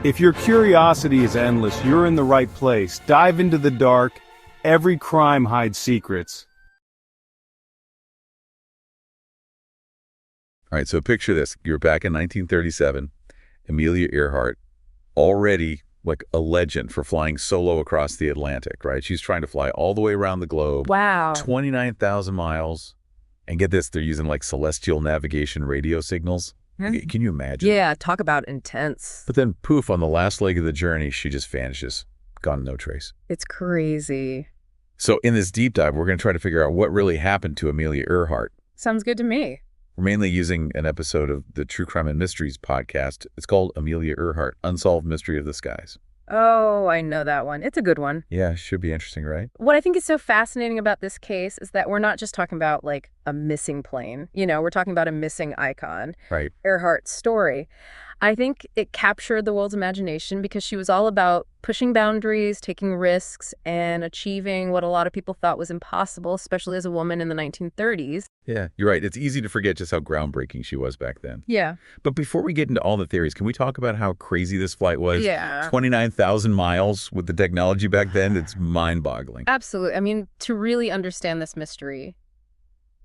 If your curiosity is endless, you're in the right place. Dive into the dark. Every crime hides secrets. All right, so picture this. You're back in 1937. Amelia Earhart, already like a legend for flying solo across the Atlantic, right? She's trying to fly all the way around the globe. Wow. 29,000 miles. And get this, they're using like celestial navigation radio signals. Okay, can you imagine? Yeah, talk about intense. But then poof, on the last leg of the journey, she just vanishes. Gone, no trace. It's crazy. So in this deep dive, we're going to try to figure out what really happened to Amelia Earhart. Sounds good to me. We're mainly using an episode of the True Crime and Mysteries podcast. It's called Amelia Earhart, Unsolved Mystery of the Skies. Oh, I know that one. It's a good one. Yeah, should be interesting, right? What I think is so fascinating about this case is that we're not just talking about, like, a missing plane. You know, we're talking about a missing icon. Right. Earhart's story. I think it captured the world's imagination because she was all about pushing boundaries, taking risks, and achieving what a lot of people thought was impossible, especially as a woman in the 1930s. Yeah, you're right. It's easy to forget just how groundbreaking she was back then. Yeah. But before we get into all the theories, can we talk about how crazy this flight was? Yeah. 29,000 miles with the technology back then. It's mind-boggling. Absolutely. I mean, to really understand this mystery,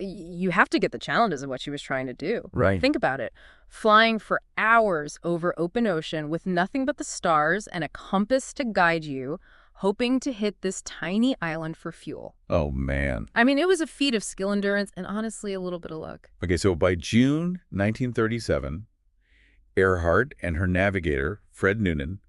you have to get the challenges of what she was trying to do. Right. Think about it. Flying for hours over open ocean with nothing but the stars and a compass to guide you, hoping to hit this tiny island for fuel. Oh, man. I mean, it was a feat of skill, endurance, and honestly, a little bit of luck. Okay, so by June 1937, Earhart and her navigator, Fred Noonan,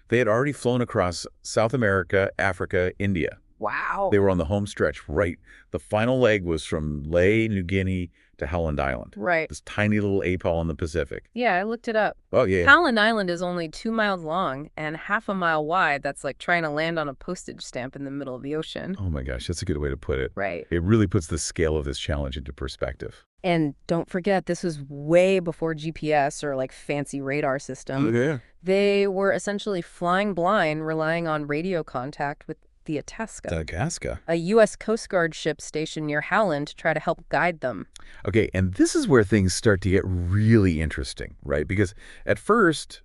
they had already flown across South America, Africa, India. Wow. They were on the home stretch, right? The final leg was from Lae, New Guinea to Howland Island. Right. This tiny little atoll in the Pacific. Yeah, I looked it up. Oh, yeah. Howland Island is only 2 miles long and half a mile wide. That's like trying to land on a postage stamp in the middle of the ocean. Oh, my gosh. That's a good way to put it. Right. It really puts the scale of this challenge into perspective. And don't forget, this was way before GPS or like fancy radar system. Yeah. They were essentially flying blind, relying on radio contact with the Itasca, a U.S. Coast Guard ship stationed near Howland to try to help guide them. Okay, and this is where things start to get really interesting, right? Because at first,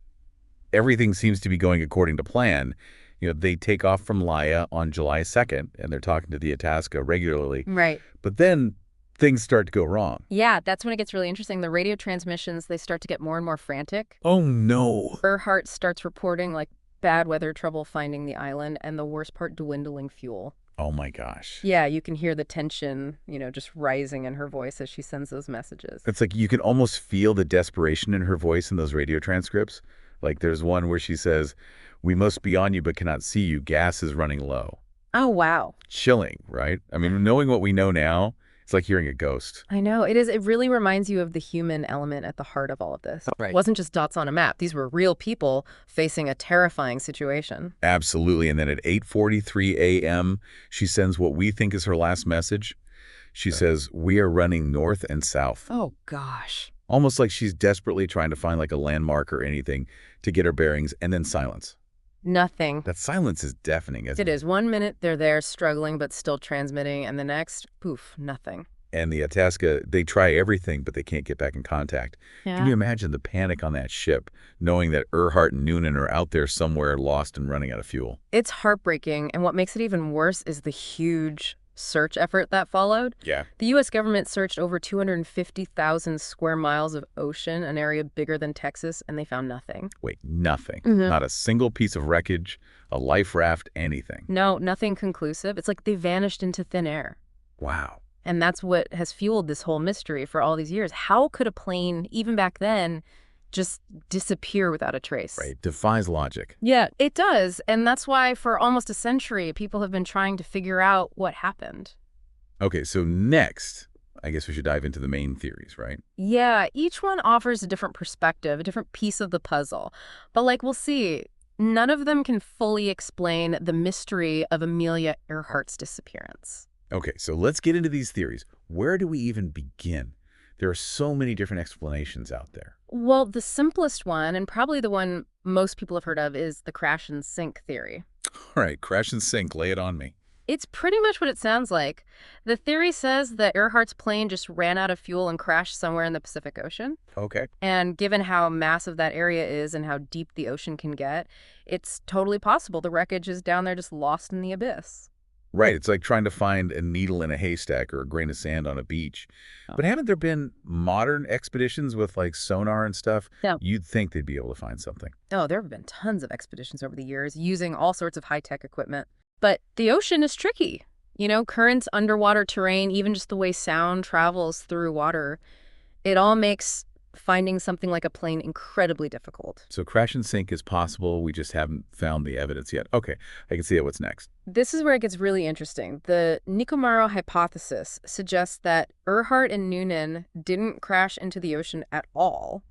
everything seems to be going according to plan. You know, they take off from Laia on July 2nd, and they're talking to the Itasca regularly. Right. But then things start to go wrong. Yeah, that's when it gets really interesting. The radio transmissions, they start to get more and more frantic. Oh, no. Earhart starts reporting, like, bad weather trouble finding the island, and the worst part, dwindling fuel. Oh, my gosh. Yeah, you can hear the tension, just rising in her voice as she sends those messages. It's like you can almost feel the desperation in her voice in those radio transcripts. Like there's one where she says, "We must be on you but cannot see you. Gas is running low." Oh, wow. Chilling, right? I mean, knowing what we know now, it's like hearing a ghost. I know. It is. It really reminds you of the human element at the heart of all of this. Right. It wasn't just dots on a map. These were real people facing a terrifying situation. Absolutely. And then at 8:43 a.m., she sends what we think is her last message. She says, "We are running north and south." Oh, gosh. Almost like she's desperately trying to find like a landmark or anything to get her bearings, and then silence. Nothing. That silence is deafening, isn't It is. 1 minute, they're there struggling but still transmitting, and the next, poof, nothing. And the Itasca, they try everything, but they can't get back in contact. Yeah. Can you imagine the panic on that ship, knowing that Earhart and Noonan are out there somewhere lost and running out of fuel? It's heartbreaking, and what makes it even worse is the huge search effort that followed. Yeah. The U.S. government searched over 250,000 square miles of ocean, an area bigger than Texas, and they found nothing. Wait, nothing. Mhm. Not a single piece of wreckage, a life raft, anything. No, nothing conclusive. It's like they vanished into thin air. Wow. And that's what has fueled this whole mystery for all these years. How could a plane, even back then, just disappear without a trace? Right. Defies logic. Yeah, it does. And that's why for almost a century, people have been trying to figure out what happened. Okay, so next, I guess we should dive into the main theories, right? Yeah, each one offers a different perspective, a different piece of the puzzle. But like we'll see, none of them can fully explain the mystery of Amelia Earhart's disappearance. Okay, so let's get into these theories. Where do we even begin? There are so many different explanations out there. Well, the simplest one, and probably the one most people have heard of, is the crash and sink theory. All right, crash and sink, lay it on me. It's pretty much what it sounds like. The theory says that Earhart's plane just ran out of fuel and crashed somewhere in the Pacific Ocean. Okay. And given how massive that area is and how deep the ocean can get, it's totally possible the wreckage is down there just lost in the abyss. Right, it's like trying to find a needle in a haystack or a grain of sand on a beach. Oh. But haven't there been modern expeditions with like sonar and stuff? Yeah. You'd think they'd be able to find something. Oh, there have been tons of expeditions over the years using all sorts of high-tech equipment. But the ocean is tricky. You know, currents, underwater terrain, even just the way sound travels through water, it all makes finding something like a plane incredibly difficult. So crash and sink is possible, we just haven't found the evidence yet. Okay, I can see it. What's next? This is where it gets really interesting. The Nikomaro hypothesis suggests that Earhart and Noonan didn't crash into the ocean at all,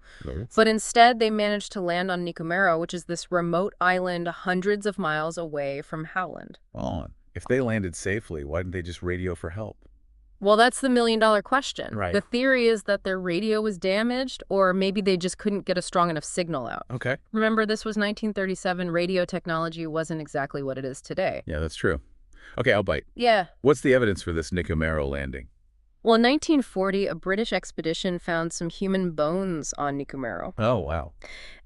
but instead they managed to land on Nikomaro, which is this remote island hundreds of miles away from Howland. Oh, if they landed safely, why didn't they just radio for help? Well, that's the million-dollar question. Right. The theory is that their radio was damaged, or maybe they just couldn't get a strong enough signal out. Okay. Remember, this was 1937. Radio technology wasn't exactly what it is today. Yeah, that's true. Okay, I'll bite. Yeah. What's the evidence for this Nikomaro landing? Well, in 1940, a British expedition found some human bones on Nikomaro. Oh, wow.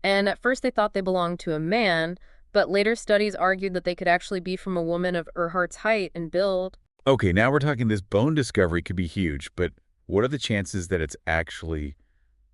And at first they thought they belonged to a man, but later studies argued that they could actually be from a woman of Earhart's height and build. Okay, now we're talking this bone discovery could be huge, but what are the chances that it's actually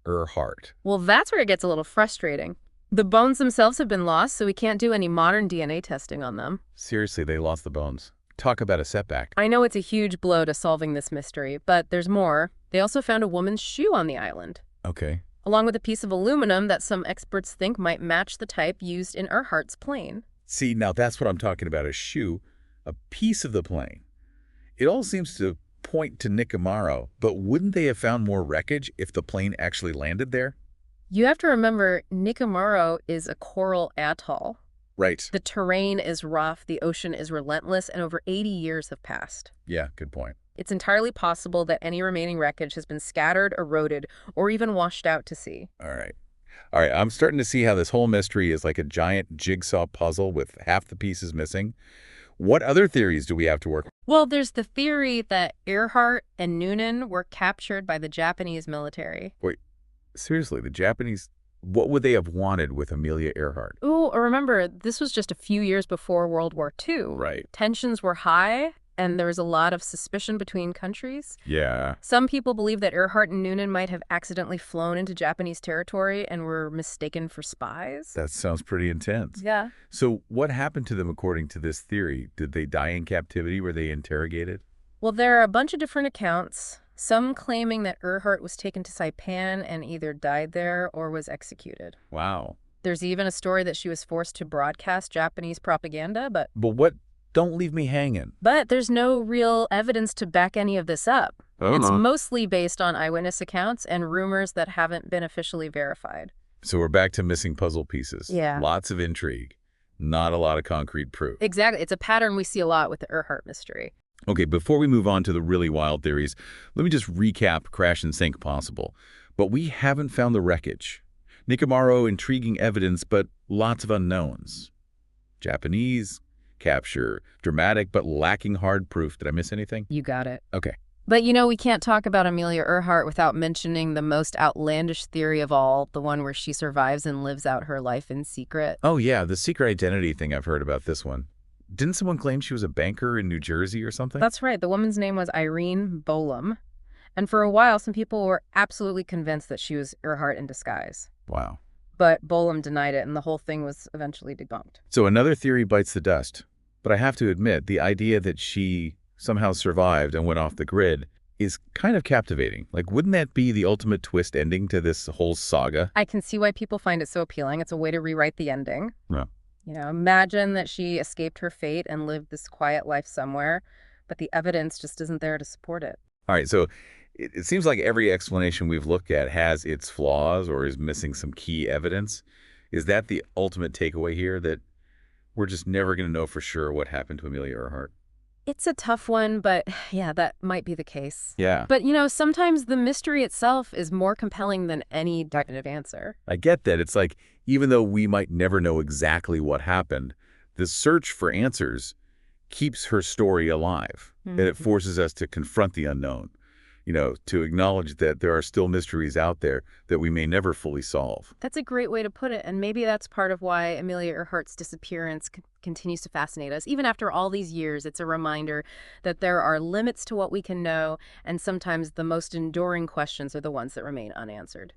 Earhart? Well, that's where it gets a little frustrating. The bones themselves have been lost, so we can't do any modern DNA testing on them. Seriously, they lost the bones. Talk about a setback. I know it's a huge blow to solving this mystery, but there's more. They also found a woman's shoe on the island, Okay. along with a piece of aluminum that some experts think might match the type used in Earhart's plane. See, now that's what I'm talking about, a shoe, a piece of the plane. It all seems to point to Nikomaro, but wouldn't they have found more wreckage if the plane actually landed there? You have to remember, Nikomaro is a coral atoll. Right. The terrain is rough, the ocean is relentless, and over 80 years have passed. Yeah, good point. It's entirely possible that any remaining wreckage has been scattered, eroded, or even washed out to sea. All right. All right, I'm starting to see how this whole mystery is like a giant jigsaw puzzle with half the pieces missing. What other theories do we have to work with? Well, there's the theory that Earhart and Noonan were captured by the Japanese military. Wait, seriously, the Japanese, what would they have wanted with Amelia Earhart? Ooh, remember, this was just a few years before World War II. Right. Tensions were high, and there was a lot of suspicion between countries. Yeah. Some people believe that Earhart and Noonan might have accidentally flown into Japanese territory and were mistaken for spies. That sounds pretty intense. Yeah. So what happened to them according to this theory? Did they die in captivity? Were they interrogated? Well, there are a bunch of different accounts, some claiming that Earhart was taken to Saipan and either died there or was executed. Wow. There's even a story that she was forced to broadcast Japanese propaganda, but what? Don't leave me hanging. there's no real evidence to back any of this up. It's mostly based on eyewitness accounts and rumors that haven't been officially verified. So we're back to missing puzzle pieces. Yeah. Lots of intrigue. Not a lot of concrete proof. Exactly. It's a pattern we see a lot with the Earhart mystery. Okay, before we move on to the really wild theories, let me just recap Crash and Sink Possible. But we haven't found the wreckage. Nikomaro, intriguing evidence, but lots of unknowns. Japanese capture, dramatic but lacking hard proof. Did I miss anything? You got it. Okay. But you know, we can't talk about Amelia Earhart without mentioning the most outlandish theory of all, the one where she survives and lives out her life in secret. Oh yeah, the secret identity thing. I've heard about this one. Didn't someone claim she was a banker in New Jersey or something? That's right. The woman's name was Irene Bolam. And for a while, some people were absolutely convinced that she was Earhart in disguise. Wow. But Bolam denied it, and the whole thing was eventually debunked. So another theory bites the dust. But I have to admit, the idea that she somehow survived and went off the grid is kind of captivating. Like, wouldn't that be the ultimate twist ending to this whole saga? I can see why people find it so appealing. It's a way to rewrite the ending. Yeah. You know, imagine that she escaped her fate and lived this quiet life somewhere, but the evidence just isn't there to support it. All right, so it seems like every explanation we've looked at has its flaws or is missing some key evidence. Is that the ultimate takeaway here, that we're just never going to know for sure what happened to Amelia Earhart? It's a tough one, but yeah, that might be the case. Yeah. But, you know, sometimes the mystery itself is more compelling than any definitive answer. I get that. It's like, even though we might never know exactly what happened, the search for answers keeps her story alive, and it forces us to confront the unknown, to acknowledge that there are still mysteries out there that we may never fully solve. That's a great way to put it, and maybe that's part of why Amelia Earhart's disappearance continues to fascinate us. Even after all these years, it's a reminder that there are limits to what we can know, and sometimes the most enduring questions are the ones that remain unanswered.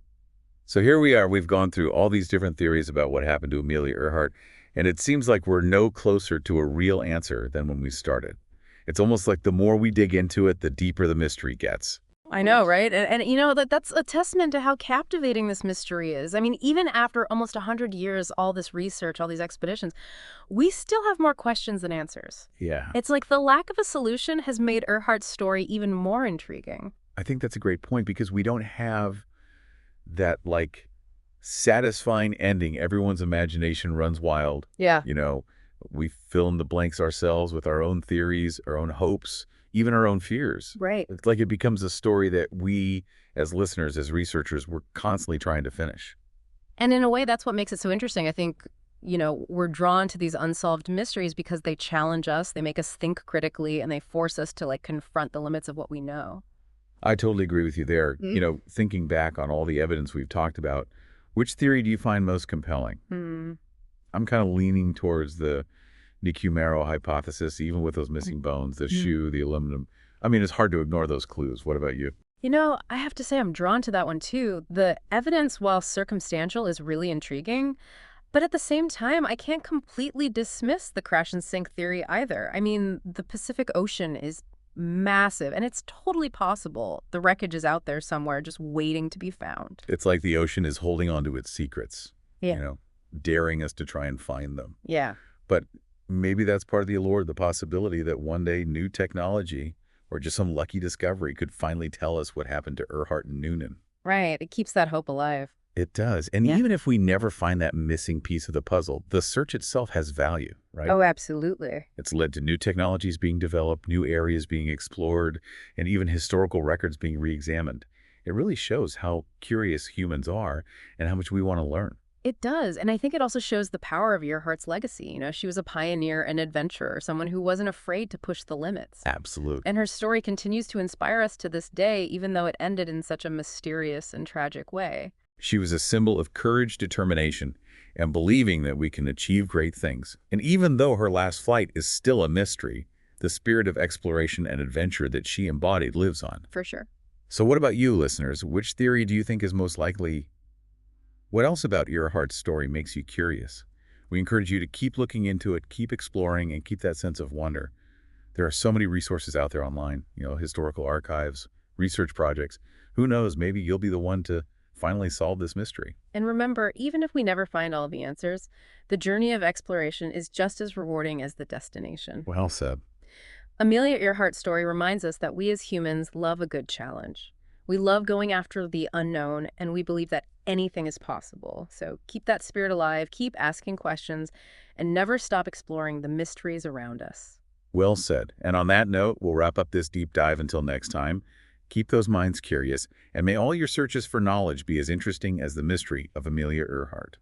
So here we are. We've gone through all these different theories about what happened to Amelia Earhart, and it seems like we're no closer to a real answer than when we started. It's almost like the more we dig into it, the deeper the mystery gets. I know, right? And that's a testament to how captivating this mystery is. I mean, even after almost 100 years, all this research, all these expeditions, we still have more questions than answers. Yeah. It's like the lack of a solution has made Earhart's story even more intriguing. I think that's a great point because we don't have that, satisfying ending. Everyone's imagination runs wild. Yeah. We fill in the blanks ourselves with our own theories, our own hopes, even our own fears. Right. It's like it becomes a story that we, as listeners, as researchers, we're constantly trying to finish. And in a way, that's what makes it so interesting. I think, we're drawn to these unsolved mysteries because they challenge us, they make us think critically, and they force us to, confront the limits of what we know. I totally agree with you there. Thinking back on all the evidence we've talked about, which theory do you find most compelling? I'm kind of leaning towards the Nicumero hypothesis, even with those missing bones, the shoe, the aluminum. I mean, it's hard to ignore those clues. What about you? I have to say I'm drawn to that one too. The evidence, while circumstantial, is really intriguing. But at the same time, I can't completely dismiss the crash and sink theory either. I mean, the Pacific Ocean is massive, and it's totally possible the wreckage is out there somewhere just waiting to be found. It's like the ocean is holding on to its secrets, Yeah. Daring us to try and find them. Yeah. But maybe that's part of the allure, the possibility that one day new technology or just some lucky discovery could finally tell us what happened to Earhart and Noonan. Right. It keeps that hope alive. It does. And Yeah. even if we never find that missing piece of the puzzle, the search itself has value, right? Oh, absolutely. It's led to new technologies being developed, new areas being explored, and even historical records being re-examined. It really shows how curious humans are and how much we want to learn. It does. And I think it also shows the power of Earhart's legacy. She was a pioneer and adventurer, someone who wasn't afraid to push the limits. Absolutely. And her story continues to inspire us to this day, even though it ended in such a mysterious and tragic way. She was a symbol of courage, determination, and believing that we can achieve great things. And even though her last flight is still a mystery, the spirit of exploration and adventure that she embodied lives on. For sure. So what about you, listeners? Which theory do you think is most likely? What else about Earhart's story makes you curious? We encourage you to keep looking into it, keep exploring, and keep that sense of wonder. There are so many resources out there online, historical archives, research projects. Who knows, maybe you'll be the one to finally solve this mystery. And remember, even if we never find all the answers, the journey of exploration is just as rewarding as the destination. Well said. Amelia Earhart's story reminds us that we as humans love a good challenge. We love going after the unknown, and we believe that anything is possible. So keep that spirit alive, keep asking questions, and never stop exploring the mysteries around us. Well said. And on that note, we'll wrap up this deep dive until next time. Keep those minds curious, and may all your searches for knowledge be as interesting as the mystery of Amelia Earhart.